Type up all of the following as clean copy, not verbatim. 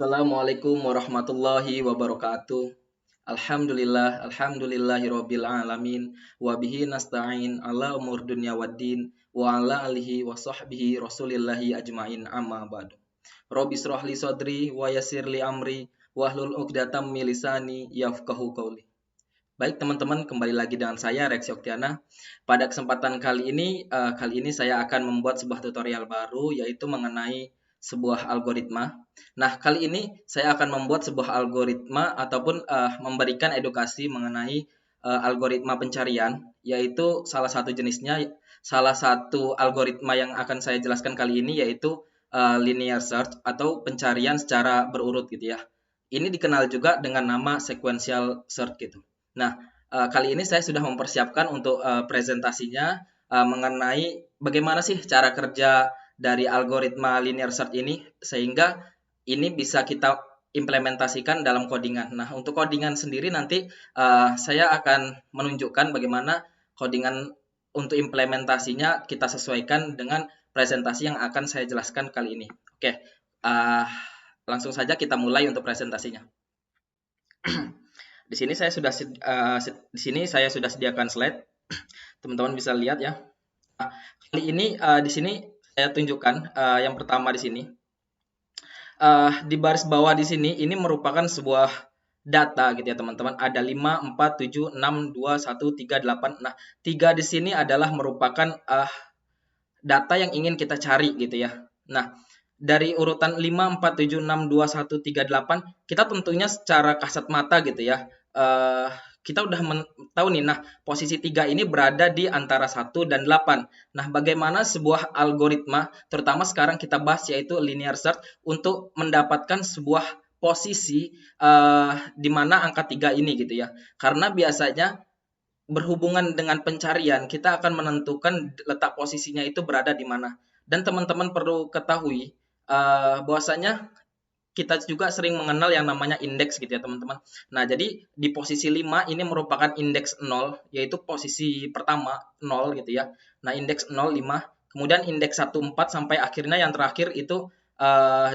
Assalamualaikum warahmatullahi wabarakatuh. Alhamdulillahirabbil alamin wa bihi nasta'in ala umur dunya waddin wa ala alihi wa sahbihi rasulillahi ajmain amma ba'du. Rabbi shrah li sadri wa yassir li amri wahlul 'uqdatam min lisani yafqahu qawli. Baik teman-teman, kembali lagi dengan saya Rex Yoktiana. Pada kesempatan kali ini saya akan membuat sebuah tutorial baru yaitu mengenai sebuah algoritma. Nah, kali ini saya akan membuat sebuah algoritma ataupun memberikan edukasi mengenai algoritma pencarian, yaitu salah satu jenisnya, salah satu algoritma yang akan saya jelaskan kali ini yaitu linear search atau pencarian secara berurut gitu ya. Ini dikenal juga dengan nama sequential search gitu. Nah, kali ini saya sudah mempersiapkan untuk presentasinya mengenai bagaimana sih cara kerja dari algoritma linear search ini sehingga ini bisa kita implementasikan dalam codingan. Nah, untuk codingan sendiri nanti saya akan menunjukkan bagaimana codingan untuk implementasinya kita sesuaikan dengan presentasi yang akan saya jelaskan kali ini. Oke, langsung saja kita mulai untuk presentasinya. Di sini saya sudah sediakan slide. Teman-teman bisa lihat ya. Nah, kali ini di sini saya tunjukkan yang pertama di sini. Di baris bawah di sini ini merupakan sebuah data gitu ya teman-teman. Ada 5, 4, 7, 6, 2, 1, 3, 8. Nah, 3 di sini adalah merupakan data yang ingin kita cari gitu ya. Nah, dari urutan 5, 4, 7, 6, 2, 1, 3, 8, kita tentunya secara kasat mata gitu ya, kita udah tahu nih, nah posisi 3 ini berada di antara 1 dan 8. Nah, bagaimana sebuah algoritma, terutama sekarang kita bahas yaitu linear search, untuk mendapatkan sebuah posisi di mana angka 3 ini gitu ya. Karena biasanya berhubungan dengan pencarian, kita akan menentukan letak posisinya itu berada di mana. Dan teman-teman perlu ketahui bahwasanya kita juga sering mengenal yang namanya indeks gitu ya teman-teman. Nah, jadi di posisi 5 ini merupakan indeks 0, yaitu posisi pertama 0 gitu ya. Nah, indeks 0, 5, kemudian indeks 1, 4, sampai akhirnya yang terakhir itu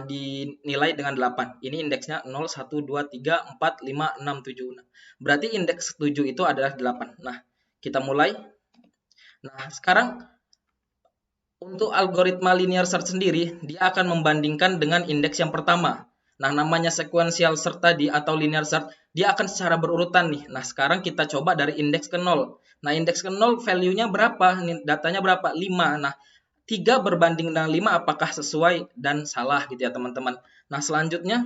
dinilai dengan 8. Ini indeksnya 0, 1, 2, 3, 4, 5, 6, 7. Nah, berarti indeks 7 itu adalah 8. Nah, kita mulai. Nah, sekarang untuk algoritma linear search sendiri, dia akan membandingkan dengan indeks yang pertama. Nah, namanya sequential search tadi atau linear search, dia akan secara berurutan nih. Nah, sekarang kita coba dari indeks ke 0. Nah, indeks ke 0 value-nya berapa? Datanya berapa? 5. Nah, 3 berbanding dengan 5 apakah sesuai dan salah gitu ya, teman-teman. Nah, selanjutnya,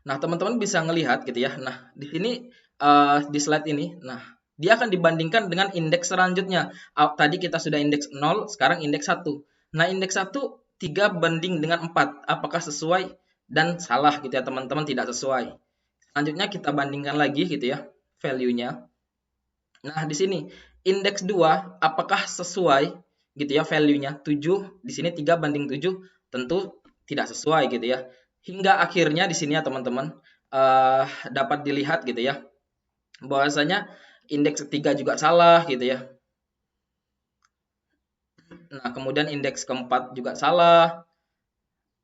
nah teman-teman bisa ngelihat gitu ya. Nah, di sini di slide ini, nah dia akan dibandingkan dengan indeks selanjutnya. Tadi kita sudah indeks 0, sekarang indeks 1. Nah, indeks 1 3 banding dengan 4. Apakah sesuai dan salah gitu ya teman-teman, tidak sesuai. Selanjutnya kita bandingkan lagi gitu ya value-nya. Nah, di sini indeks 2 apakah sesuai gitu ya value-nya. 7, di sini 3 banding 7 tentu tidak sesuai gitu ya. Hingga akhirnya di sini ya teman-teman dapat dilihat gitu ya bahwasanya indeks ketiga juga salah gitu ya. Nah, kemudian indeks keempat juga salah.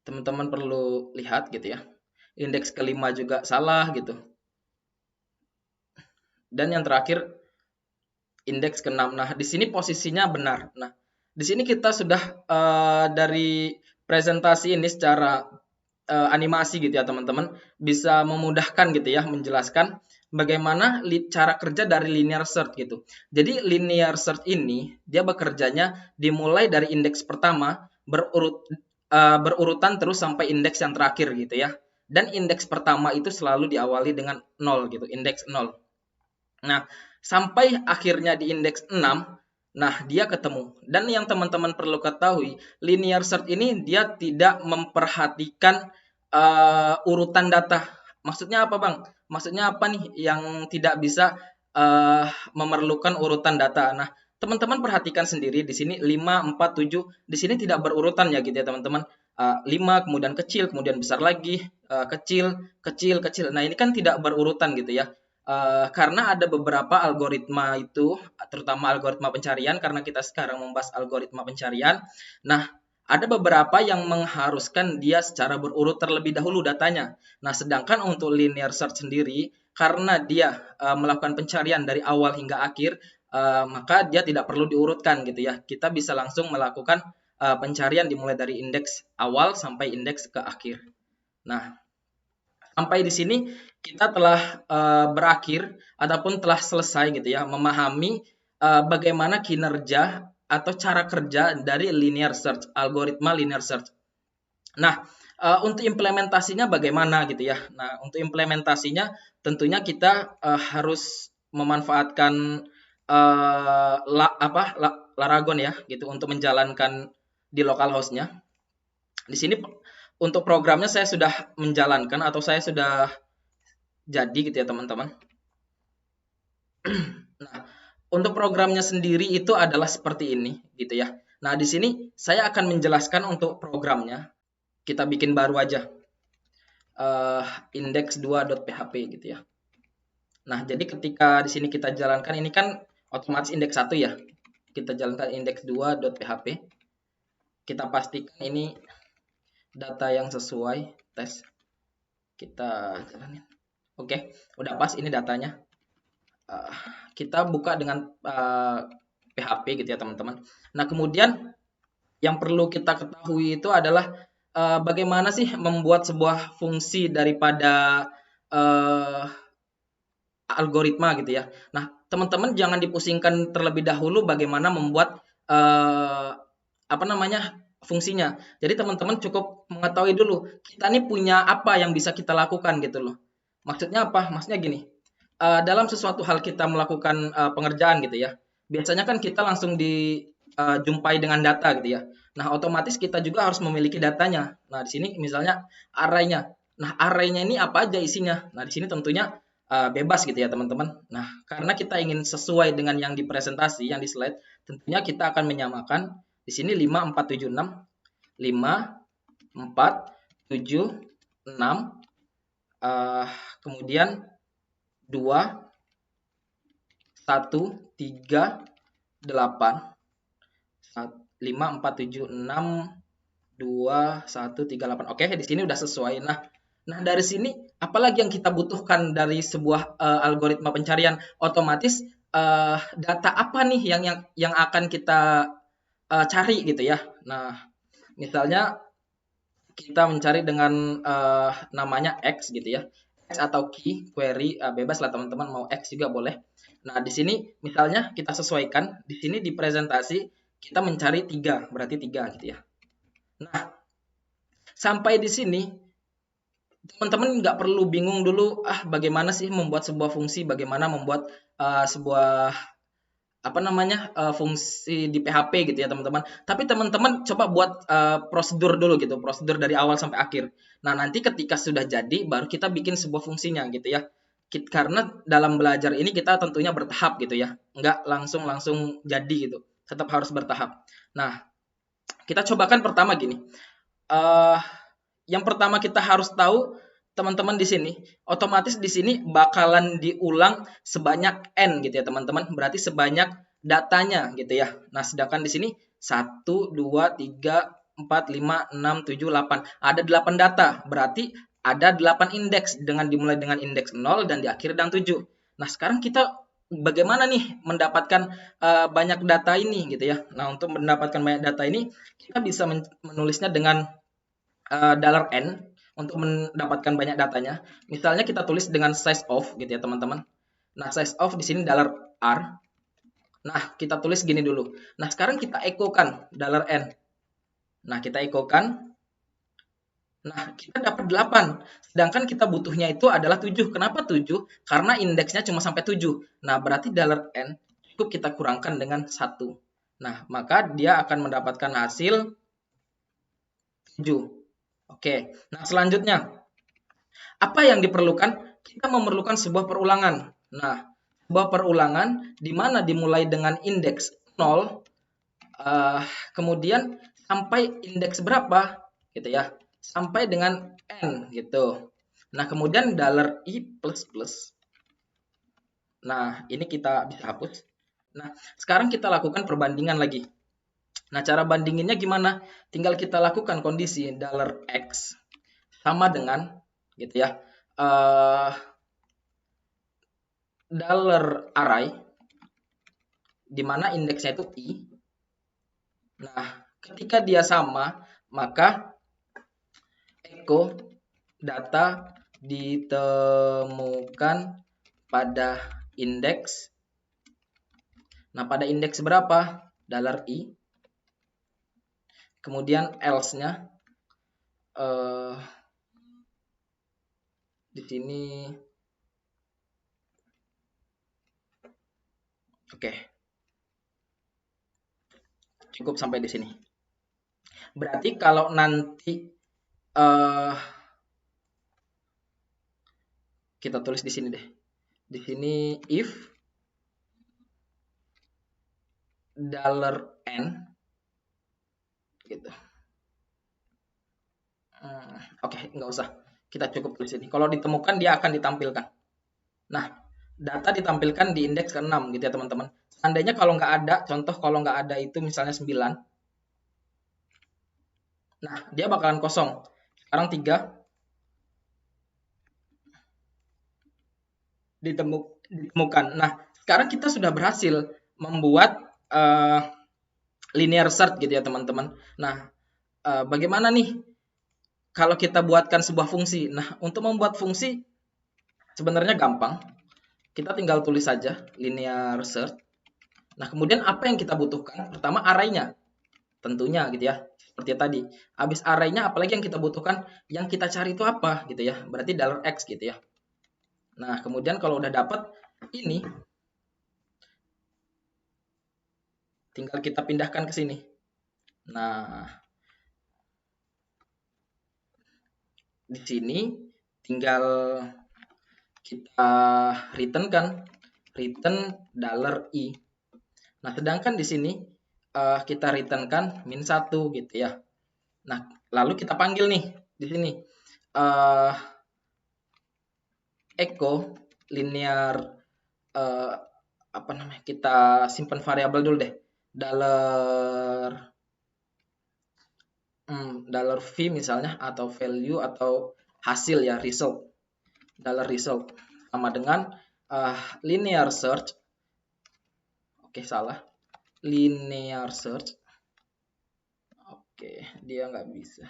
Teman-teman perlu lihat gitu ya. Indeks kelima juga salah gitu. Dan yang terakhir indeks keenam. Nah, di sini posisinya benar. Nah, di sini kita sudah dari presentasi ini secara animasi gitu ya teman-teman, bisa memudahkan gitu ya menjelaskan bagaimana cara kerja dari linear search gitu. Jadi linear search ini dia bekerjanya dimulai dari indeks pertama berurutan terus sampai indeks yang terakhir gitu ya. Dan indeks pertama itu selalu diawali dengan 0 gitu, indeks 0. Nah, sampai akhirnya di indeks 6, nah dia ketemu. Dan yang teman-teman perlu ketahui, linear search ini dia tidak memperhatikan urutan data. Maksudnya apa, Bang? Maksudnya apa nih yang tidak bisa memerlukan urutan data? Nah, teman-teman perhatikan sendiri di sini 5, 4, 7, di sini tidak berurutan ya gitu ya, teman-teman. 5 kemudian kecil, kemudian besar lagi, kecil, kecil, kecil. Nah, ini kan tidak berurutan gitu ya. Karena ada beberapa algoritma itu, terutama algoritma pencarian, karena kita sekarang membahas algoritma pencarian. Nah, Ada beberapa yang mengharuskan dia secara berurut terlebih dahulu datanya. Nah, sedangkan untuk linear search sendiri, karena dia melakukan pencarian dari awal hingga akhir, maka dia tidak perlu diurutkan gitu ya. Kita bisa langsung melakukan pencarian dimulai dari indeks awal sampai indeks ke akhir. Nah, sampai di sini kita telah berakhir ataupun telah selesai gitu ya memahami bagaimana kinerja atau cara kerja dari linear search, algoritma linear search. Nah, untuk implementasinya bagaimana gitu ya. Nah, untuk implementasinya tentunya kita harus memanfaatkan Laragon ya gitu untuk menjalankan di localhost-nya. Di sini untuk programnya saya sudah menjalankan atau saya sudah jadi gitu ya teman-teman. Nah, untuk programnya sendiri itu adalah seperti ini gitu ya. Nah, di sini saya akan menjelaskan untuk programnya. Kita bikin baru aja. Index2.php gitu ya. Nah, jadi ketika di sini kita jalankan ini kan otomatis indeks 1 ya. Kita jalankan index2.php. Kita pastikan ini data yang sesuai tes. Kita jalanin. Oke, udah pas ini datanya. Kita buka dengan PHP gitu ya teman-teman. Nah, kemudian yang perlu kita ketahui itu adalah bagaimana sih membuat sebuah fungsi daripada algoritma gitu ya. Nah, teman-teman jangan dipusingkan terlebih dahulu bagaimana membuat fungsinya. Jadi teman-teman cukup mengetahui dulu kita ini punya apa yang bisa kita lakukan gitu loh. Maksudnya apa? Maksudnya gini. Dalam sesuatu hal kita melakukan pengerjaan gitu ya. Biasanya kan kita langsung dijumpai dengan data gitu ya. Nah, otomatis kita juga harus memiliki datanya. Nah, di sini misalnya array-nya. Nah, array-nya ini apa aja isinya? Nah, di sini tentunya bebas gitu ya, teman-teman. Nah, karena kita ingin sesuai dengan yang di presentasi, yang di slide, tentunya kita akan menyamakan di sini 5, 4, 7, 6. 5, 4, 7, 6. Kemudian 2, 1, 3, 8. 5, 4, 7, 6, 2, 1, 3, 8. Oke, di sini udah sesuai. Nah, dari sini apalagi yang kita butuhkan dari sebuah algoritma pencarian? Otomatis data apa nih yang akan kita cari gitu ya. Nah, misalnya kita mencari dengan namanya X gitu ya. X atau key query bebas lah teman-teman, mau X juga boleh. Nah, di sini misalnya kita sesuaikan, di sini di presentasi kita mencari 3, berarti 3 gitu ya. Nah, sampai di sini teman-teman nggak perlu bingung dulu bagaimana sih membuat sebuah fungsi, bagaimana membuat sebuah fungsi di PHP gitu ya teman-teman. Tapi teman-teman coba buat prosedur dulu gitu, prosedur dari awal sampai akhir. Nah, nanti ketika sudah jadi baru kita bikin sebuah fungsinya gitu ya. Karena dalam belajar ini kita tentunya bertahap gitu ya, nggak langsung jadi gitu, tetap harus bertahap. Nah, kita cobakan pertama gini. Yang pertama kita harus tahu teman-teman di sini, otomatis di sini bakalan diulang sebanyak n gitu ya teman-teman. Berarti sebanyak datanya gitu ya. Nah, sedangkan di sini 1, 2, 3, 4, 5, 6, 7, 8. Ada 8 data. Berarti ada 8 indeks dengan dimulai dengan indeks 0 dan diakhiri dengan 7. Nah, sekarang kita bagaimana nih mendapatkan banyak data ini gitu ya. Nah, untuk mendapatkan banyak data ini kita bisa menulisnya dengan $n untuk mendapatkan banyak datanya. Misalnya kita tulis dengan size of gitu ya teman-teman. Nah, size of di sini $r. Nah, kita tulis gini dulu. Nah, sekarang kita ekokan $n. Nah, kita ekokan. Nah, kita dapat 8. Sedangkan kita butuhnya itu adalah 7. Kenapa 7? Karena indeksnya cuma sampai 7. Nah, berarti $n cukup kita kurangkan dengan 1. Nah, maka dia akan mendapatkan hasil 7. Oke, nah selanjutnya, apa yang diperlukan? Kita memerlukan sebuah perulangan. Nah, sebuah perulangan di mana dimulai dengan indeks 0, kemudian sampai indeks berapa, gitu ya, sampai dengan n, gitu. Nah, kemudian $i++. Nah, ini kita bisa hapus. Nah, sekarang kita lakukan perbandingan lagi. Nah, cara bandinginnya gimana? Tinggal kita lakukan kondisi $x sama dengan gitu ya. Dollar array di mana indeksnya itu i. Nah, ketika dia sama, maka echo data ditemukan pada indeks. Nah, pada indeks berapa? $i. Kemudian else-nya di sini. Oke. Cukup sampai di sini. Berarti kalau nanti kita tulis di sini deh. Di sini if $n gitu. Oke, nggak usah. Kita cukup tulis ini. Kalau ditemukan dia akan ditampilkan. Nah, data ditampilkan di indeks ke-6 gitu ya teman-teman. Seandainya kalau nggak ada, contoh kalau nggak ada itu misalnya 9. Nah, dia bakalan kosong. Sekarang 3. Ditemukan. Nah, sekarang kita sudah berhasil membuat linear search gitu ya teman-teman. Nah, bagaimana nih kalau kita buatkan sebuah fungsi? Nah, untuk membuat fungsi sebenarnya gampang. Kita tinggal tulis saja linear search. Nah, kemudian apa yang kita butuhkan? Pertama array-nya. Tentunya gitu ya. Seperti tadi. Habis array-nya apalagi yang kita butuhkan? Yang kita cari itu apa gitu ya. Berarti $x gitu ya. Nah, kemudian kalau udah dapat ini tinggal kita pindahkan ke sini. Nah, di sini tinggal kita return kan, return $i. Nah, sedangkan di sini kita return kan -1 gitu ya. Nah, lalu kita panggil nih di sini echo linear apa namanya? Kita simpan variabel dulu deh. $v misalnya atau value atau hasil ya, result. $result sama dengan linear search. Oke, salah. Linear search. Oke, dia nggak bisa.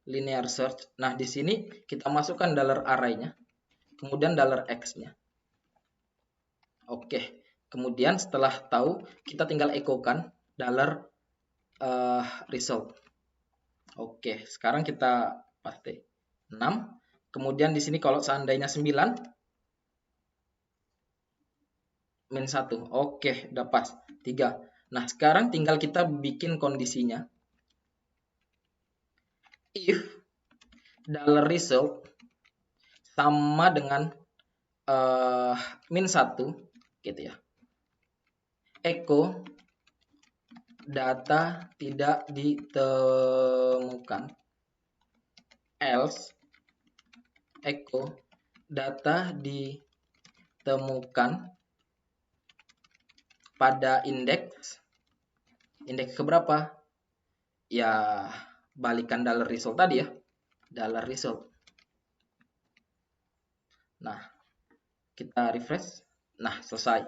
Linear search. Nah, di sini kita masukkan $array-nya. Kemudian $x-nya. Oke. Kemudian setelah tahu, kita tinggal echo-kan $result. Oke, sekarang kita paste 6. Kemudian di sini kalau seandainya 9 -1. Oke, udah pas. 3. Nah, sekarang tinggal kita bikin kondisinya. If $result sama dengan -1 gitu ya. Echo data tidak ditemukan. Else echo data ditemukan pada indeks keberapa? Ya, balikan $result tadi ya. $result. Nah, kita refresh. Nah, selesai.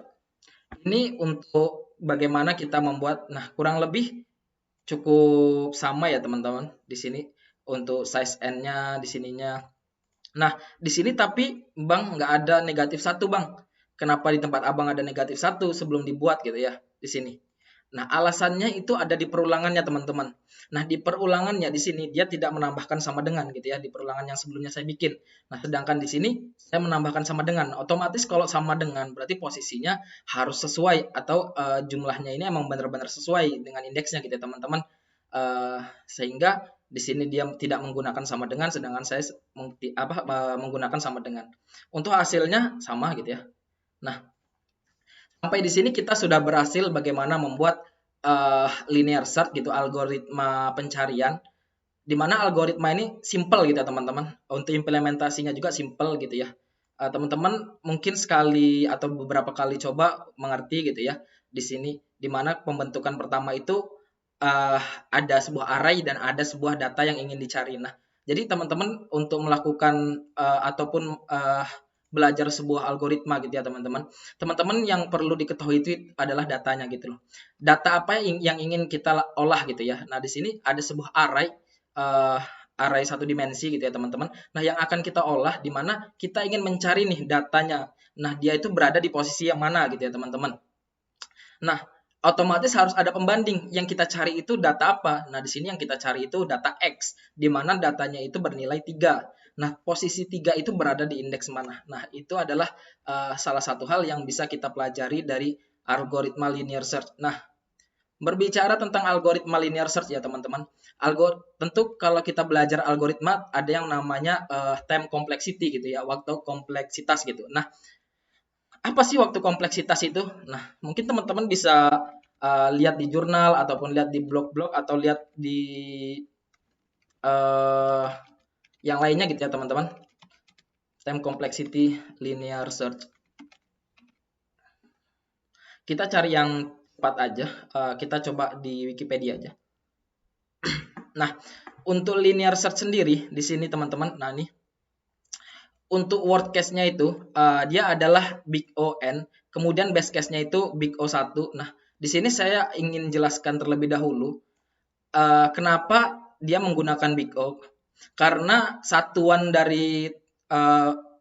Ini untuk bagaimana kita membuat, nah kurang lebih cukup sama ya teman-teman di sini untuk size n-nya di sininya. Nah, di sini tapi Bang nggak ada -1 Bang. Kenapa di tempat Abang ada -1 sebelum dibuat gitu ya di sini. Nah, alasannya itu ada di perulangannya teman-teman. Nah, di perulangannya di sini dia tidak menambahkan sama dengan gitu ya di perulangan yang sebelumnya saya bikin. Nah, sedangkan di sini saya menambahkan sama dengan. Otomatis kalau sama dengan berarti posisinya harus sesuai atau jumlahnya ini emang benar-benar sesuai dengan indeksnya gitu ya teman-teman. Sehingga di sini dia tidak menggunakan sama dengan, sedangkan saya menggunakan sama dengan. Untuk hasilnya sama gitu ya. Nah, sampai di sini kita sudah berhasil bagaimana membuat linear search gitu, algoritma pencarian. Di mana algoritma ini simple gitu ya teman-teman. Untuk implementasinya juga simple gitu ya. Teman-teman mungkin sekali atau beberapa kali coba mengerti gitu ya. Di sini di mana pembentukan pertama itu ada sebuah array dan ada sebuah data yang ingin dicari. Nah, jadi teman-teman untuk melakukan ataupun belajar sebuah algoritma gitu ya teman-teman. Teman-teman yang perlu diketahui itu adalah datanya gitu loh. Data apa yang ingin kita olah gitu ya. Nah, di sini ada sebuah array satu dimensi gitu ya teman-teman. Nah, yang akan kita olah di mana kita ingin mencari nih datanya. Nah, dia itu berada di posisi yang mana gitu ya teman-teman. Nah, otomatis harus ada pembanding. Yang kita cari itu data apa? Nah, di sini yang kita cari itu data X, di mana datanya itu bernilai 3. Nah, posisi 3 itu berada di indeks mana? Nah, itu adalah salah satu hal yang bisa kita pelajari dari algoritma linear search. Nah, berbicara tentang algoritma linear search ya teman-teman. Tentu kalau kita belajar algoritma ada yang namanya time complexity gitu ya, waktu kompleksitas gitu. Nah, apa sih waktu kompleksitas itu? Nah, mungkin teman-teman bisa lihat di jurnal ataupun lihat di blog-blog atau lihat di uh, yang lainnya gitu ya teman-teman. Time complexity linear search. Kita cari yang cepat aja. Kita coba di Wikipedia aja. Nah, untuk linear search sendiri di sini teman-teman. Nah, nih untuk word case-nya itu dia adalah big O N, kemudian base case-nya itu big O1. Nah, di sini saya ingin jelaskan terlebih dahulu kenapa dia menggunakan big O. Karena satuan dari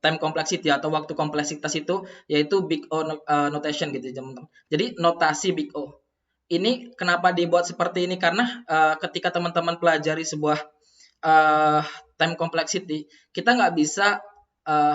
time complexity atau waktu kompleksitas itu yaitu big O notation gitu teman-teman. Jadi notasi big O. Ini kenapa dibuat seperti ini? Karena ketika teman-teman pelajari sebuah time complexity, kita nggak bisa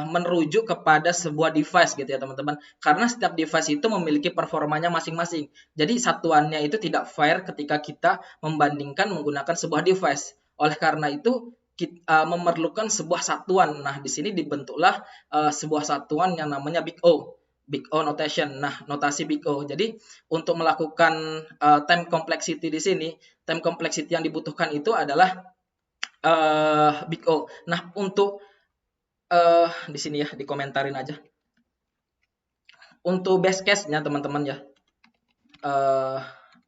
merujuk kepada sebuah device gitu ya teman-teman. Karena setiap device itu memiliki performanya masing-masing. Jadi satuannya itu tidak fair ketika kita membandingkan menggunakan sebuah device. Oleh karena itu kita memerlukan sebuah satuan. Nah, di sini dibentuklah sebuah satuan yang namanya big O. Big O notation. Nah, notasi big O. Jadi untuk melakukan time complexity di sini, time complexity yang dibutuhkan itu adalah big O. Nah, untuk di sini ya, dikomentarin aja. Untuk base case-nya teman-teman ya.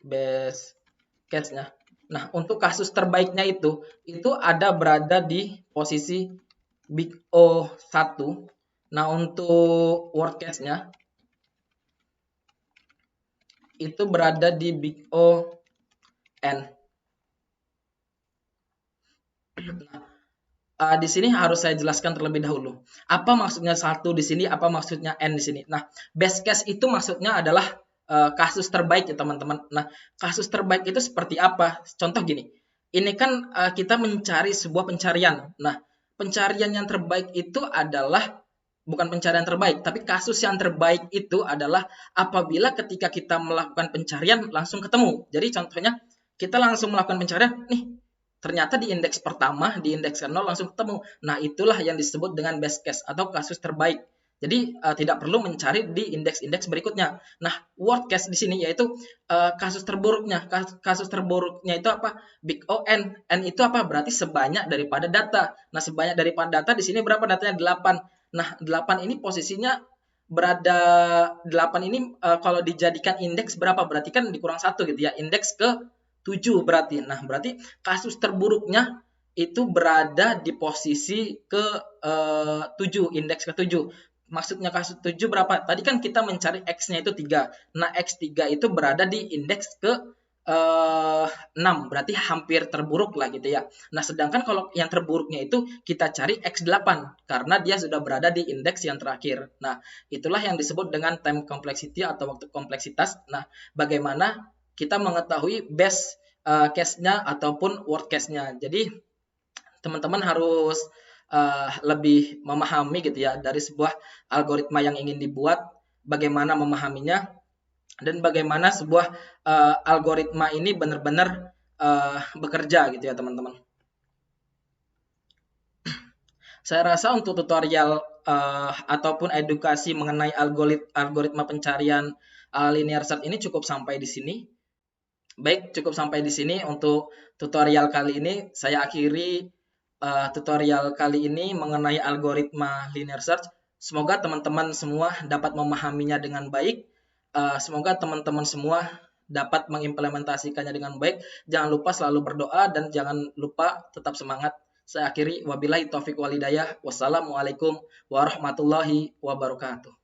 Base case-nya. Nah, untuk kasus terbaiknya itu ada berada di posisi big O1. Nah, untuk worst case-nya itu berada di big O-N. Nah, di sini harus saya jelaskan terlebih dahulu. Apa maksudnya 1 di sini, apa maksudnya N di sini. Nah, best case itu maksudnya adalah kasus terbaik ya teman-teman. Nah, kasus terbaik itu seperti apa? Contoh gini, ini kan kita mencari sebuah pencarian. Nah, pencarian yang terbaik itu adalah bukan pencarian terbaik, tapi kasus yang terbaik itu adalah apabila ketika kita melakukan pencarian langsung ketemu. Jadi contohnya kita langsung melakukan pencarian, nih ternyata di indeks pertama, di indeks ke-0 langsung ketemu. Nah, itulah yang disebut dengan best case atau kasus terbaik. Jadi tidak perlu mencari di indeks-indeks berikutnya. Nah, worst case di sini yaitu kasus terburuknya. Kasus terburuknya itu apa? Big O N. N itu apa? Berarti sebanyak daripada data. Nah, sebanyak daripada data di sini berapa datanya? 8. Nah, 8 ini posisinya berada 8 ini kalau dijadikan indeks berapa? Berarti kan dikurang 1 gitu ya. Indeks ke 7 berarti. Nah, berarti kasus terburuknya itu berada di posisi ke 7, indeks ke 7. Maksudnya kasus 7 berapa? Tadi kan kita mencari X-nya itu 3. Nah, X3 itu berada di indeks ke 6. Berarti hampir terburuk lah gitu ya. Nah, sedangkan kalau yang terburuknya itu kita cari X8 karena dia sudah berada di indeks yang terakhir. Nah, itulah yang disebut dengan time complexity atau waktu kompleksitas. Nah, bagaimana kita mengetahui best case-nya ataupun worst case-nya. Jadi teman-teman harus lebih memahami gitu ya dari sebuah algoritma yang ingin dibuat, bagaimana memahaminya dan bagaimana sebuah algoritma ini benar-benar bekerja gitu ya teman-teman. Saya rasa untuk tutorial ataupun edukasi mengenai algoritma pencarian linear search ini cukup sampai di sini. Baik, cukup sampai di sini untuk tutorial kali ini. Saya akhiri tutorial kali ini mengenai algoritma linear search. Semoga teman-teman semua dapat memahaminya dengan baik. Semoga teman-teman semua dapat mengimplementasikannya dengan baik. Jangan lupa selalu berdoa dan jangan lupa tetap semangat. Saya akhiri, wabillahi taufiq wal hidayah. Wassalamualaikum warahmatullahi wabarakatuh.